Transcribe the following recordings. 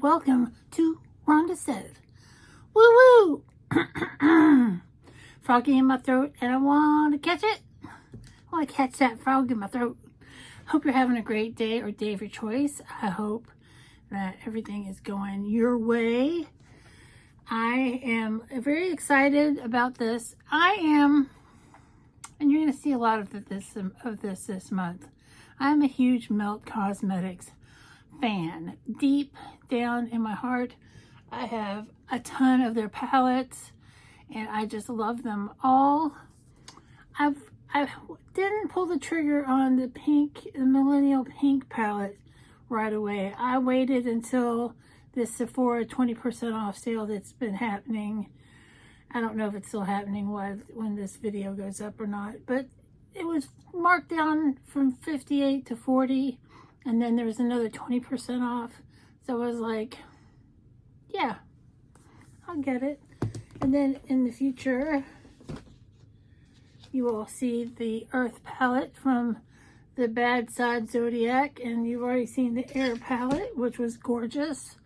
welcome to Rhonda Said. Woo woo! Froggy in my throat, and I want to catch it. I want to catch that frog in my throat. Hope you're having a great day or day of your choice. I hope that everything is going your way. I am very excited about this. And you're going to see a lot of this month. I'm a huge Melt Cosmetics fan. Deep down in my heart, I have a ton of their palettes, and I just love them all. I didn't pull the trigger on the Millennial Pink Palette right away. I waited until this Sephora 20% off sale that's been happening. I don't know if it's still happening when this video goes up or not, but it was marked down from 58 to 40, and then there was another 20% off. So I was like, yeah, I'll get it. And then in the future, you will see the Earth palette from the Bad Side Zodiac, and you've already seen the Air palette, which was gorgeous.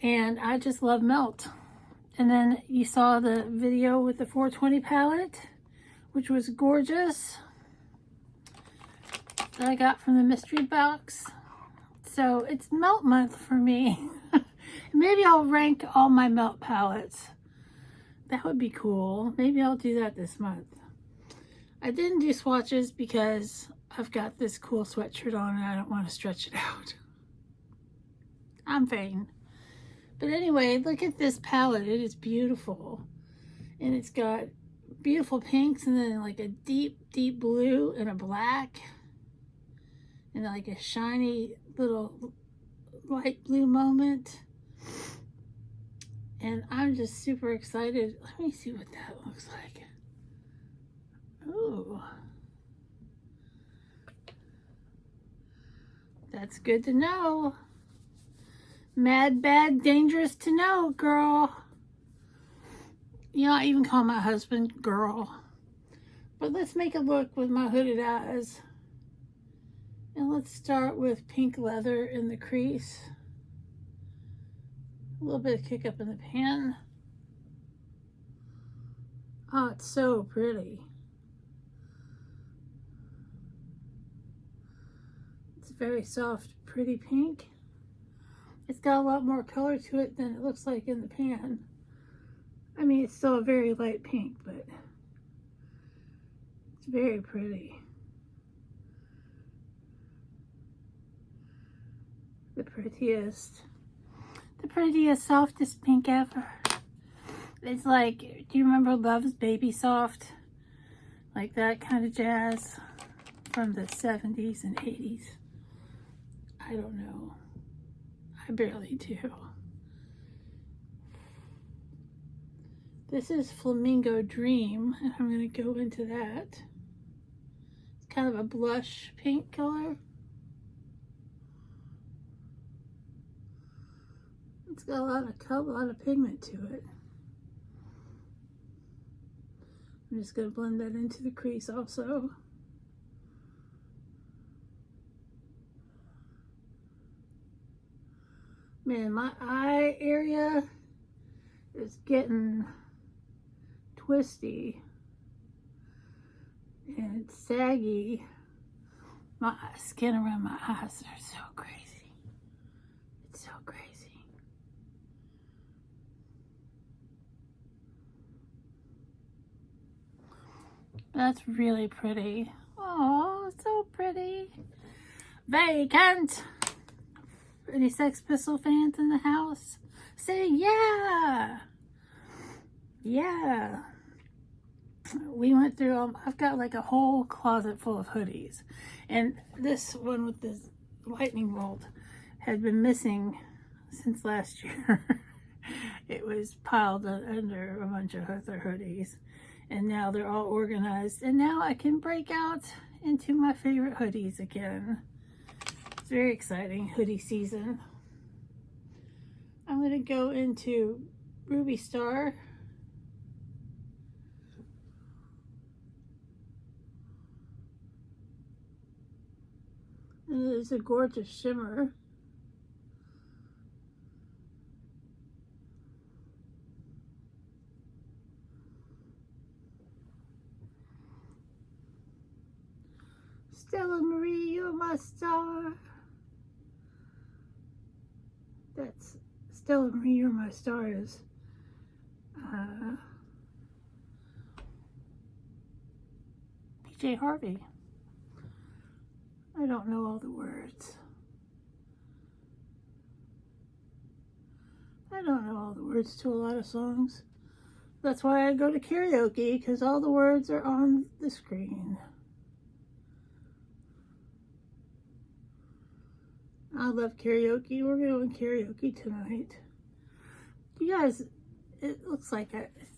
And I just love Melt. And then you saw the video with the 420 palette, which was gorgeous, that I got from the mystery box. So it's Melt month for me. Maybe I'll rank all my Melt palettes. That would be cool. Maybe I'll do that this month. I didn't do swatches because I've got this cool sweatshirt on and I don't want to stretch it out. I'm vain. But anyway, look at this palette. It is beautiful. And it's got beautiful pinks and then like a deep, deep blue and a black. And like a shiny little light blue moment. And I'm just super excited. Let me see what that looks like. Ooh. That's good to know. Mad, bad, dangerous to know, girl. You know, I even call my husband girl. But let's make a look with my hooded eyes. And let's start with pink leather in the crease. A little bit of kick up in the pan. Oh, it's so pretty. It's very soft, pretty pink. It's got a lot more color to it than it looks like in the pan. I mean, it's still a very light pink, but it's very pretty. The prettiest, softest pink ever. It's like, do you remember Love's Baby Soft? Like that kind of jazz from the 70s and 80s. I don't know. I barely do. This is Flamingo Dream, and I'm going to go into that. It's kind of a blush pink color. It's got a lot of color, a lot of pigment to it. I'm just going to blend that into the crease also. Man, my eye area is getting twisty and it's saggy. My skin around my eyes are so crazy. It's so crazy. That's really pretty. Oh, so pretty. Vacant. Any Sex Pistol fans in the house? Say yeah. Yeah. We went through them. I've got like a whole closet full of hoodies. And this one with this lightning bolt had been missing since last year. It was piled under a bunch of other hoodies. And now they're all organized. And now I can break out into my favorite hoodies again. It's very exciting, hoodie season. I'm going to go into Ruby Star. And it is a gorgeous shimmer. a star. That's Still Me, You're My Star is PJ Harvey. I don't know all the words. I don't know all the words to a lot of songs. That's why I go to karaoke, because all the words are on the screen. I love karaoke. We're going karaoke tonight. You guys, it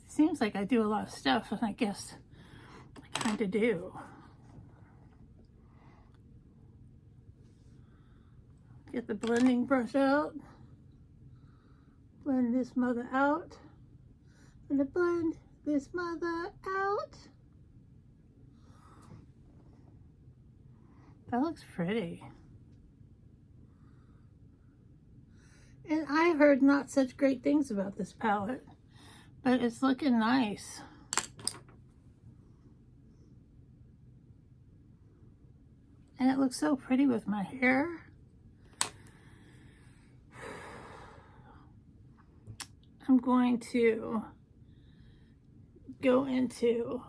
seems like I do a lot of stuff, and I guess I kind of do. Get the blending brush out. Blend this mother out. Gonna blend this mother out. That looks pretty. And I heard not such great things about this palette, but it's looking nice. And it looks so pretty with my hair. I'm going to go into,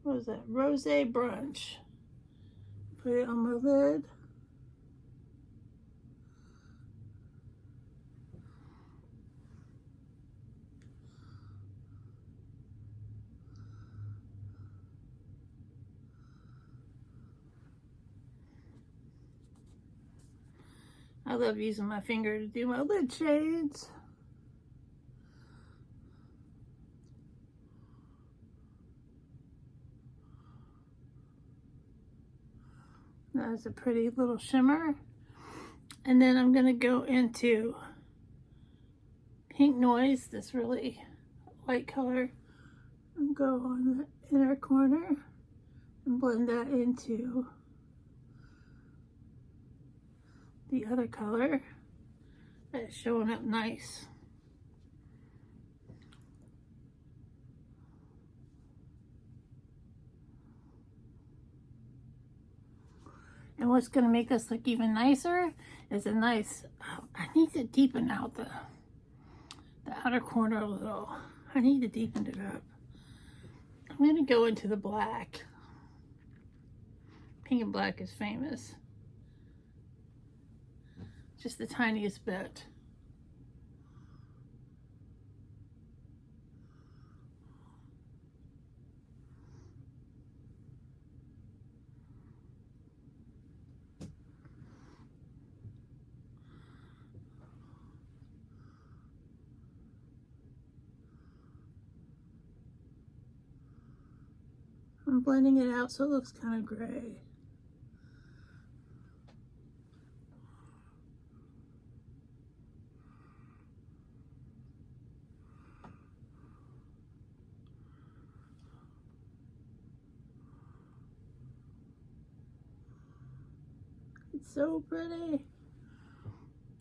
what is that? Rosé Brunch. Put it on my lid. I love using my finger to do my lid shades. That's a pretty little shimmer. And then I'm going to go into Pink Noise, this really light color, and go on the inner corner and blend that into the other color that's showing up nice. And what's going to make this look even nicer is a nice, I need to deepen out the outer corner a little. I need to deepen it up. I'm going to go into the black. Pink and black is famous. Just the tiniest bit. I'm blending it out so it looks kind of gray. It's so pretty.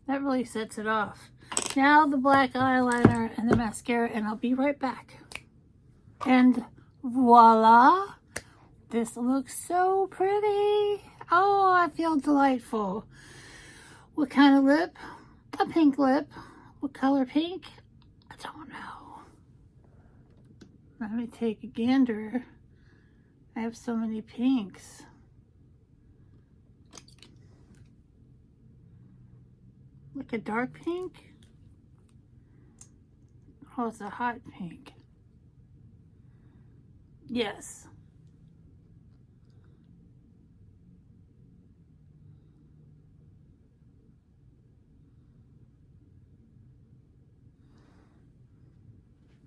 That really sets it off. Now the black eyeliner and the mascara, and I'll be right back. And voila! This looks so pretty. Oh, I feel delightful. What kind of lip? A pink lip. What color pink? I don't know. Let me take a gander. I have so many pinks. Like a dark pink? Oh, it's a hot pink. Yes.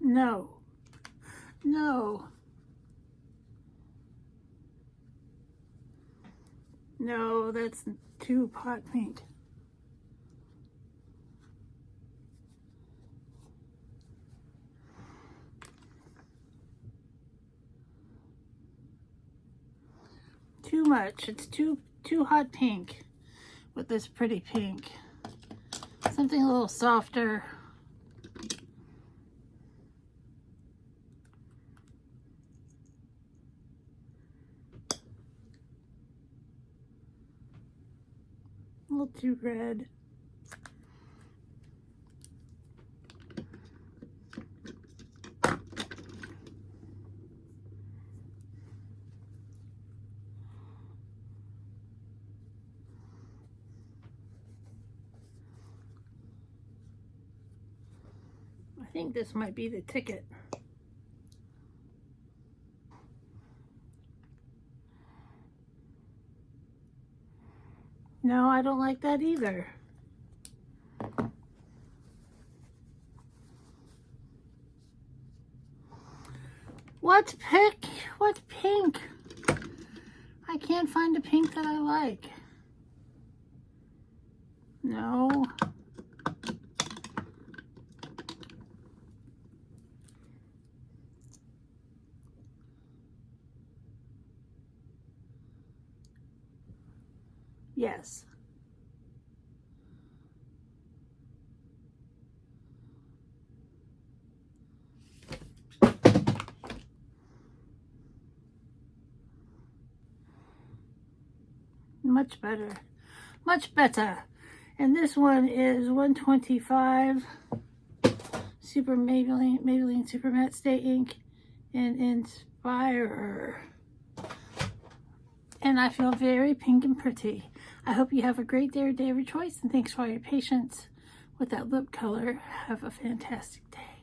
No. No. No, that's too hot pink. Too much. It's too hot pink with this pretty pink. Something a little softer. little too red. I think this might be the ticket. No, I don't like that either. What's pink? What's pink? I can't find a pink that I like. No. Yes. Much better. Much better. And this one is 125 Super Maybelline Super Matte Stay Ink and Inspire. And I feel very pink and pretty. I hope you have a great day or day of your choice, and thanks for all your patience with that lip color. Have a fantastic day.